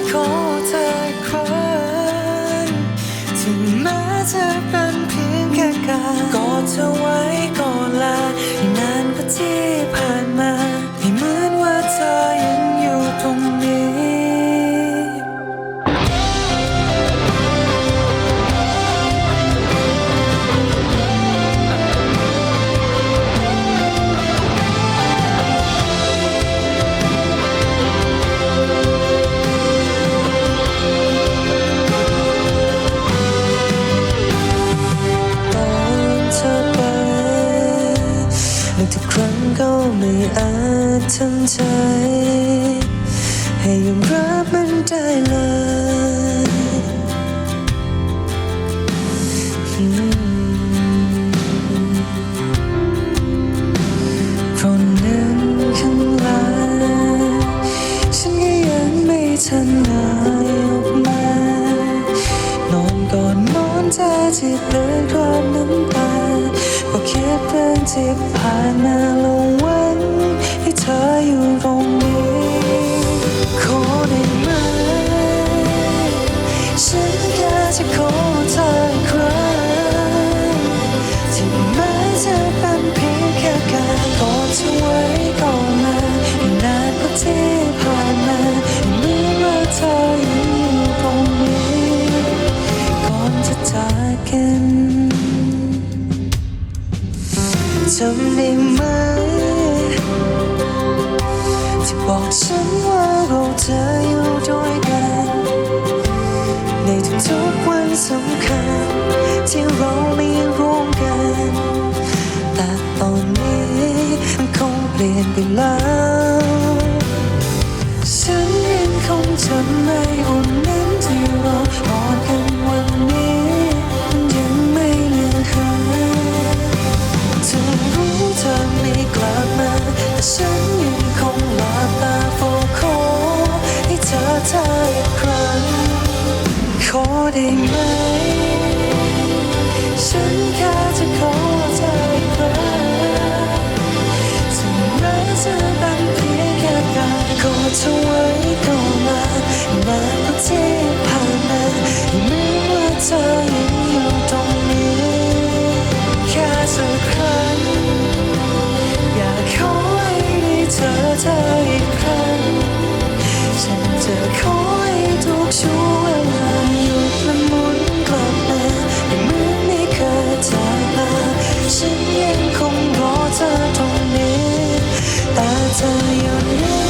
ขอเธออีกครั้งถึงแม้จะเป็นเพียงแค่การกอดเธอไว้ก่อนลาให้นานกว่าที่ผ่านมาให้เหมือนว่าเธอยังอยู่ตรงนี้ทุกครั้งก็ไม่อาจทำใจให้ยอมรับมันได้เลยเพราะนั้นข้างหลังฉันก็ยังไม่ทันหายออกมานอนกอดหมอนเธอที่เปลือยความน้ำตาก็คิดเรื่องที่ผ่านมาลงหวังให้เธออยู่ตรงนี้ขอได้ไหมฉันแค่จะขอเธออีกครั้งที่แม้จะเป็นเพียงแค่การกอดเธอไว้ก่อนมาให้นานกว่าที่ผ่านมาให้เหมือนว่าเธอยังอยู่ตรงนี้ก่อนจะจากกันจำได้ไหมที่บอกฉันว่าเราจะอยู่ด้วยกันในทุกๆวันสำคัญที่เราไม่ร่วมกันแต่ตอนนี้มันคงเปลี่ยนไปแล้วฉันยังคงจำไม่อุ่นนั้นที่เรากอดกันวันนี้มันยังไม่เลือนหายเธอรู้เธอไม่กลับมาแต่ฉันยังคงหลับตาเฝ้าขอให้เธออีกครั้งขอได้ไหมฉันแค่จะขอเธออีกครั้งถึงแม้จะเป็นเพียงแค่การกอดเธอไว้ก่อนลานานกว่าที่ผ่านมาให้เหมือนว่าเธอยังอยู่ตรงนี้แค่สักครั้งอยากขอให้ได้เธออีกครั้งฉันจะขอให้ทุกช่วงเวลาหยุดและหมุนกลับมาให้เหมือนไม่เคยจากลาฉันยังคงรอเธอตรงนี้แต่เธออยู่ไหน